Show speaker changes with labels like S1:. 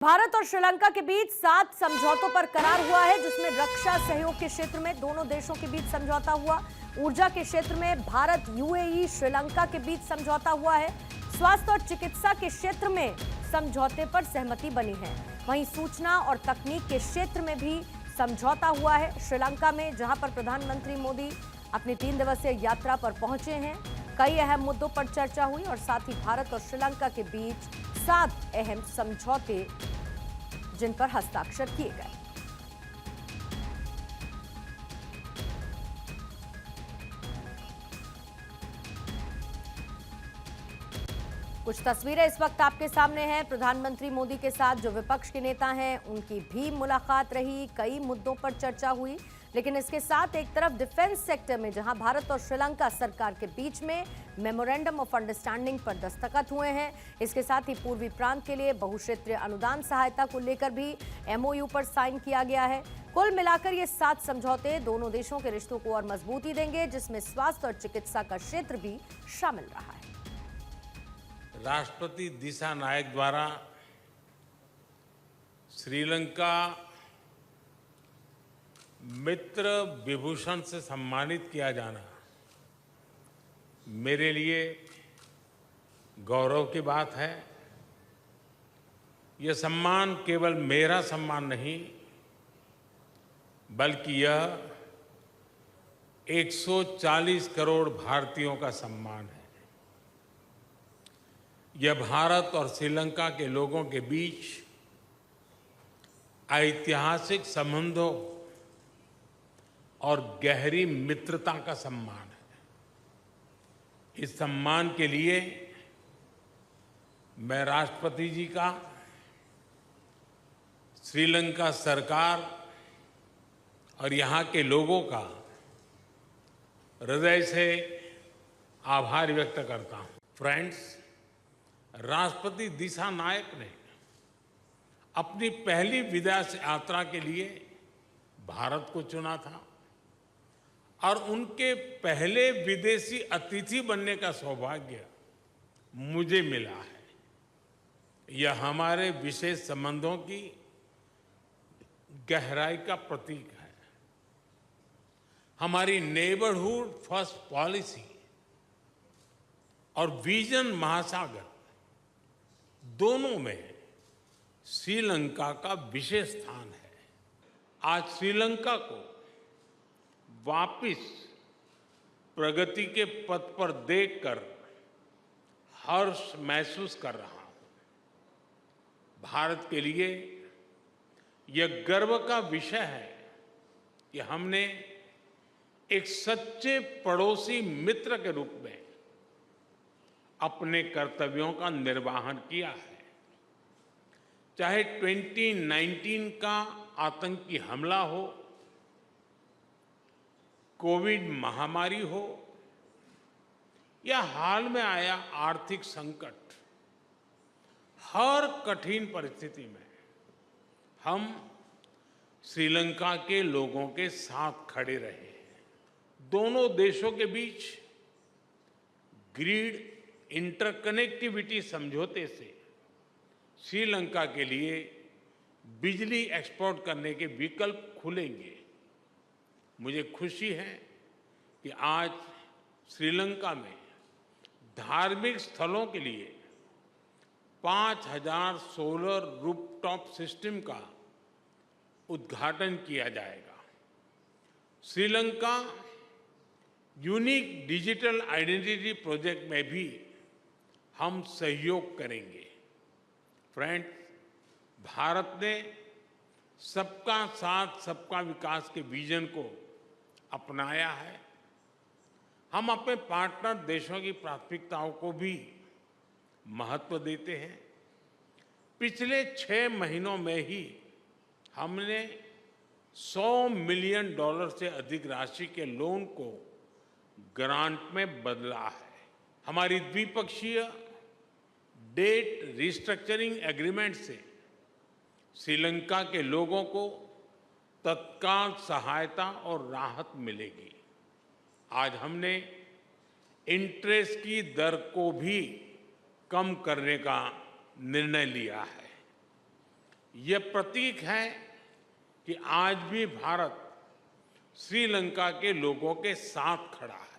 S1: भारत और श्रीलंका के बीच 7 समझौतों पर करार हुआ है, जिसमें रक्षा सहयोग के क्षेत्र में दोनों देशों के बीच समझौता हुआ। ऊर्जा के क्षेत्र में भारत, यूएई, श्रीलंका के बीच समझौता हुआ है। स्वास्थ्य और चिकित्सा के क्षेत्र में समझौते पर सहमति बनी है। वहीं सूचना और तकनीक के क्षेत्र में भी समझौता हुआ है। श्रीलंका में, जहां पर प्रधानमंत्री मोदी अपनी 3 दिवसीय यात्रा पर पहुंचे हैं, कई अहम मुद्दों पर चर्चा हुई और साथ ही भारत और श्रीलंका के बीच 7 अहम समझौते जिन पर हस्ताक्षर किए गए। कुछ तस्वीरें इस वक्त आपके सामने हैं। प्रधानमंत्री मोदी के साथ जो विपक्ष के नेता हैं, उनकी भी मुलाकात रही। कई मुद्दों पर चर्चा हुई, लेकिन इसके साथ एक तरफ डिफेंस सेक्टर में, जहां भारत और श्रीलंका सरकार के बीच में मेमोरेंडम ऑफ अंडरस्टैंडिंग पर दस्तखत हुए हैं। इसके साथ ही पूर्वी प्रांत के लिए बहुक्षेत्रीय अनुदान सहायता को लेकर भी एमओयू पर साइन किया गया है। कुल मिलाकर ये 7 समझौते दोनों देशों के रिश्तों को और मजबूती देंगे, जिसमें स्वास्थ्य और चिकित्सा का क्षेत्र भी शामिल रहा है।
S2: राष्ट्रपति दिशा नायक द्वारा श्रीलंका मित्र विभूषण से सम्मानित किया जाना मेरे लिए गौरव की बात है। यह सम्मान केवल मेरा सम्मान नहीं, बल्कि यह 140 करोड़ भारतीयों का सम्मान है। यह भारत और श्रीलंका के लोगों के बीच ऐतिहासिक संबंधों और गहरी मित्रता का सम्मान है। इस सम्मान के लिए मैं राष्ट्रपति जी का, श्रीलंका सरकार और यहाँ के लोगों का हृदय से आभार व्यक्त करता हूँ। फ्रेंड्स, राष्ट्रपति दिशा नायक ने अपनी पहली विदेश यात्रा के लिए भारत को चुना था और उनके पहले विदेशी अतिथि बनने का सौभाग्य मुझे मिला है। यह हमारे विशेष संबंधों की गहराई का प्रतीक है। हमारी नेबरहुड फर्स्ट पॉलिसी और विजन महासागर दोनों में श्रीलंका का विशेष स्थान है। आज श्रीलंका को वापस प्रगति के पथ पर देखकर हर्ष महसूस कर रहा हूं। भारत के लिए यह गर्व का विषय है कि हमने एक सच्चे पड़ोसी मित्र के रूप में अपने कर्तव्यों का निर्वहन किया है। चाहे 2019 का आतंकी हमला हो, कोविड महामारी हो या हाल में आया आर्थिक संकट, हर कठिन परिस्थिति में हम श्रीलंका के लोगों के साथ खड़े रहे हैं। दोनों देशों के बीच ग्रिड इंटरकनेक्टिविटी समझौते से श्रीलंका के लिए बिजली एक्सपोर्ट करने के विकल्प खुलेंगे। मुझे खुशी है कि आज श्रीलंका में धार्मिक स्थलों के लिए 5000 सोलर रूफटॉप सिस्टम का उद्घाटन किया जाएगा। Sri Lanka unique digital identity project में भी हम सहयोग करेंगे। फ्रेंड्स, भारत ने सबका साथ सबका विकास के विजन को अपनाया है। हम अपने पार्टनर देशों की प्राथमिकताओं को भी महत्व देते हैं। पिछले 6 महीनों में ही हमने $100 मिलियन से अधिक राशि के लोन को ग्रांट में बदला है। हमारी द्विपक्षीय डेट रिस्ट्रक्चरिंग एग्रीमेंट से श्रीलंका के लोगों को तत्काल सहायता और राहत मिलेगी। आज हमने इंटरेस्ट की दर को भी कम करने का निर्णय लिया है। ये प्रतीक है कि आज भी भारत श्रीलंका के लोगों के साथ खड़ा है।